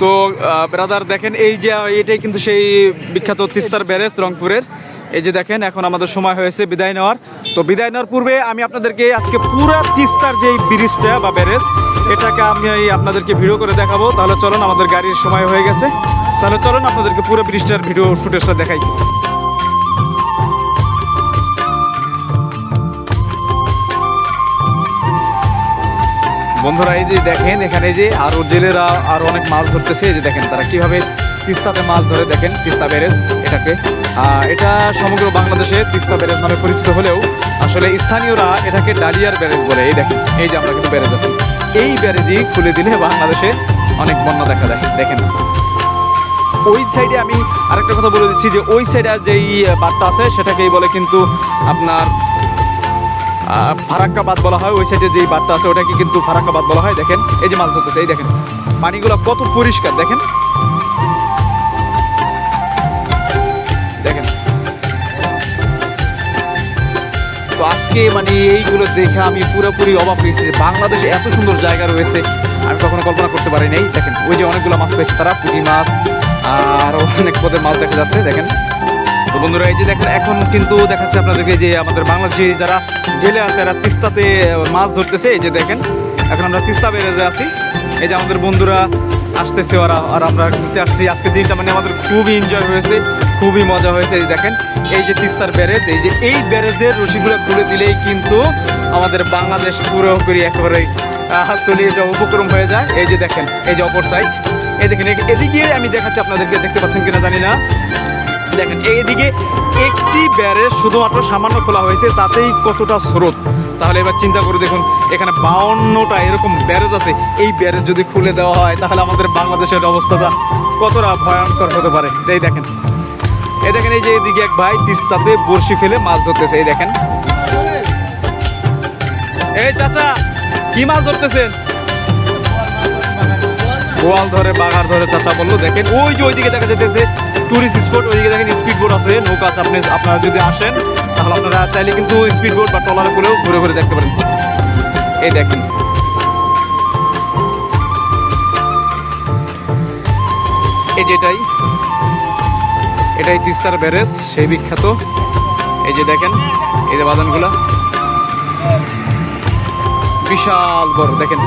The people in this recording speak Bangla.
তো ব্রাদার দেখেন এই যে এটাই কিন্তু সেই বিখ্যাত তিস্তার ব্যারেজ রংপুরের। এই যে দেখেন এখন আমাদের সময় হয়েছে বিদায় নেওয়ার। তো বিদায় নেওয়ার পূর্বে আমি আপনাদেরকে আজকে পুরো তিস্তার যেই ব্রিজটা বা ব্যারেজ এটাকে আমি আপনাদেরকে ভিডিও করে দেখাবো। তাহলে চলুন, আমাদের গাড়ির সময় হয়ে গেছে, তাহলে চলুন আপনাদেরকে পুরো ব্রিজটার ভিডিও ফুটেজটা দেখাই। বন্ধুরা এই যে দেখেন এখানে যে আরো জেলেরা আরো অনেক মাছ ধরতেছে। এই যে দেখেন তারা কিভাবে তিস্তাতে মাছ ধরে, দেখেন তিস্তা ব্যারেজ এটাকে। এটা সমগ্র বাংলাদেশে তিস্তা ব্যারেজ নামে পরিচিত হলেও আসলে স্থানীয়রা এটাকে ডালিয়ার ব্যারেজ বলে। এই দেখেন এই যে আমরা কিন্তু ব্যারেজ আছি, এই ব্যারেজই খুলে দিলে বাংলাদেশে অনেক বন্যা দেখা দেয়। দেখেন ওই সাইডে আমি আরেকটা কথা বলে দিচ্ছি যে ওই সাইডে যেই বাঁধটা আছে সেটাকেই বলে কিন্তু আপনার ফারাক্কা বাঁধ বলা হয়। ওই সাইডে যেই বাঁধটা আছে ওটাকে কিন্তু ফারাক্কা বাঁধ বলা হয়। দেখেন এই যে মাছ ধরতেছে, এই দেখেন পানিগুলো কত পরিষ্কার, দেখেন দেখেন। তো আজকে মানে এইগুলো দেখে আমি পুরোপুরি অবাক হয়েছি যে বাংলাদেশে এত সুন্দর জায়গা রয়েছে, আমি কখনো কল্পনা করতে পারি নাই। দেখেন ওই যে অনেকগুলো মাছ পেয়েছে তারা, পুঁটি মাছ আর অনেক পদের মাছ দেখা যাচ্ছে। দেখেন তো বন্ধুরা এই যে দেখেন এখন কিন্তু দেখাচ্ছে আপনাদেরকে যে আমাদের বাংলাদেশি যারা জেলে আছে এরা তিস্তাতে মাছ ধরতেছে। এই যে দেখেন এখন আমরা তিস্তা ব্যারেজে আছি। এই যে আমাদের বন্ধুরা আসতেছে ওরা, আর আমরা ঘুরতে আসছি। আজকে দিনটা মানে আমাদের খুবই এনজয় হয়েছে, খুবই মজা হয়েছে। এই দেখেন এই যে তিস্তার ব্যারেজ, এই যে এই ব্যারেজের রশিগুলো খুলে দিলেই কিন্তু আমাদের বাংলাদেশ পুরোপুরি একেবারে তলিয়ে যাওয়া উপক্রম হয়ে যায়। এই যে দেখেন এই যে অপর সাইড, এই দেখেন এদিকে আমি দেখাচ্ছি আপনাদেরকে, দেখতে পাচ্ছেন কিনা জানি না। দেখেন এইদিকে একটি ব্যারেজ শুধুমাত্র সামান্য খোলা হয়েছে, তাতেই কতটা স্রোত। তাহলে এবার চিন্তা করে দেখুন এখানে 52টা এরকম ব্যারেজ আছে, এই ব্যারেজ যদি খুলে দেওয়া হয় তাহলে আমাদের বাংলাদেশের অবস্থাটা কতটা ভয়ঙ্কর হতে পারে। এই দেখেন এই দেখেন এই যে এদিকে এক ভাই তিস্তাতে বড়শি ফেলে মাছ ধরতেছে। এই দেখেন এই চাচা কি মাছ ধরতেছেন? বোয়াল ধরে, বাঘার ধরে চাচা বললো। দেখেন ওই যে ওইদিকে দেখা যেতেছে টুরিস্ট স্পট, ওইদিকে দেখেন স্পিড বোট আছে, নৌকা আছে। আপনারা যদি আসেন তাহলে আপনারা চাইলে কিন্তু স্পিড বোট বা ট্রলারে করেও ঘুরে ঘুরে দেখতে পারেন। এই দেখেন এই যে এটাই তিস্তার ব্যারেজ সেই বিখ্যাত। এই যে দেখেন এই যে বাঁধনগুলা বিশাল বড়, দেখেন